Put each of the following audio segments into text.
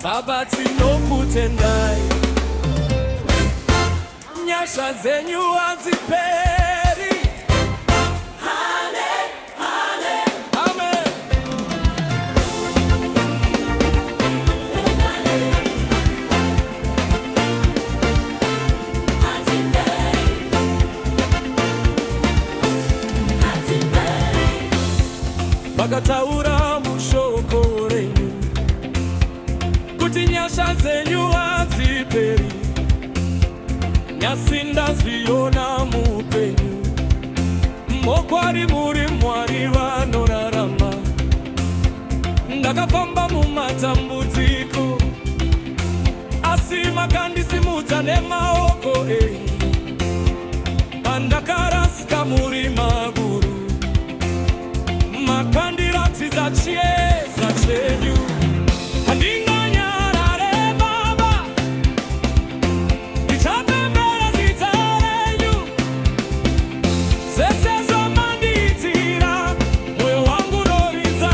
Baba ndinotenda, Nyasha Dzenyu hadziperi. Amen. Vakataura mushoko renyu kuti nyasha dzenyu hadziperi. Nyasi ndazviona muupenyu, mokwari muri Mwari vanorarama. Ndakafamba mumatambudziko, asi makandisimudza nemaoko enyu. Pandakarasika muri maguru, makandiratidza chiedza chenyu. Handinganyarare Baba, ndichapembera zita renyu. Zvese zvamandiitira, mwoyo wangu unoridza.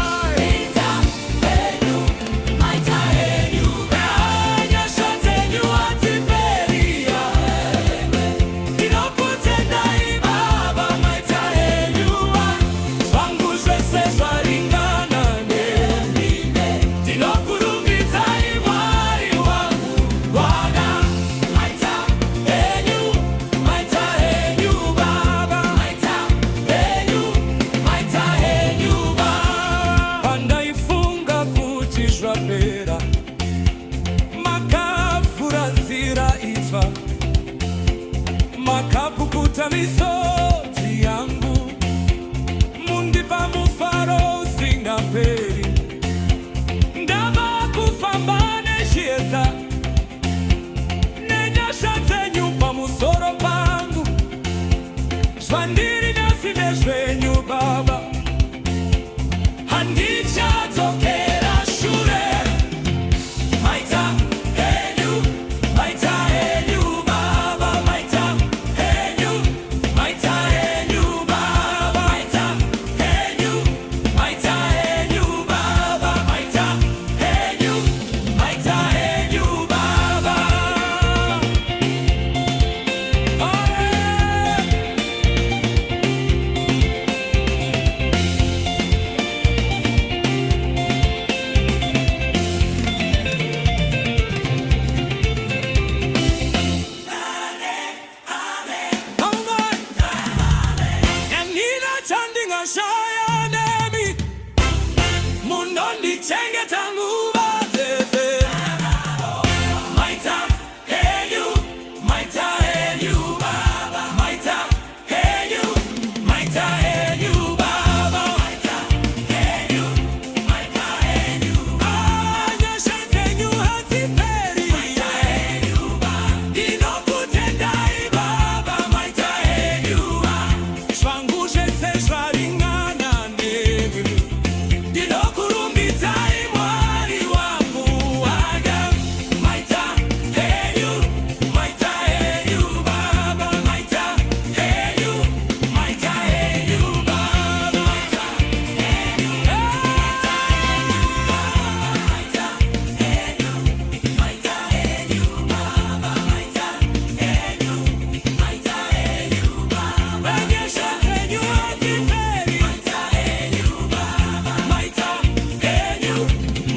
Nyasha dzenyu hadziperi. Ndinokutendai Baba, maita enyu. Zvangu zvese zvaringana nemi. Ndinokurumbidzai Mwari wangu wada. Maita enyu Baba. Maita enyu Baba. Pandaifunga kuti zvapera, makavhura nzira itsva, makapukuta misodzi yangu, mundipa mufaro usingaperi. Ndava kufamba nechiedza, nenyasha dzenyu pamusoro pangu. Zvandiri nhasi ndezvenyu Baba, handichadzokera shure. Maita enyu Baba, maita enyu Baba, maita enyu Baba, maita enyu Baba. Chandingashaya nemi, munondichengeta nguva dzese. Maita enyu Baba, maita enyu Baba, maita enyu Baba. Nyasha dzenyu hadziperi. Ndinokutendai Baba, maita enyu. Zvangu zvese zvaringana nemi. Ndinokurumbidzai Mwari wangu wada. Maita enyu Baba, maita enyu Baba. Nyasha dzenyu hadziperi.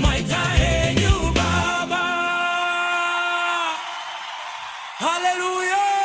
Maita enyu Baba. Hallelujah.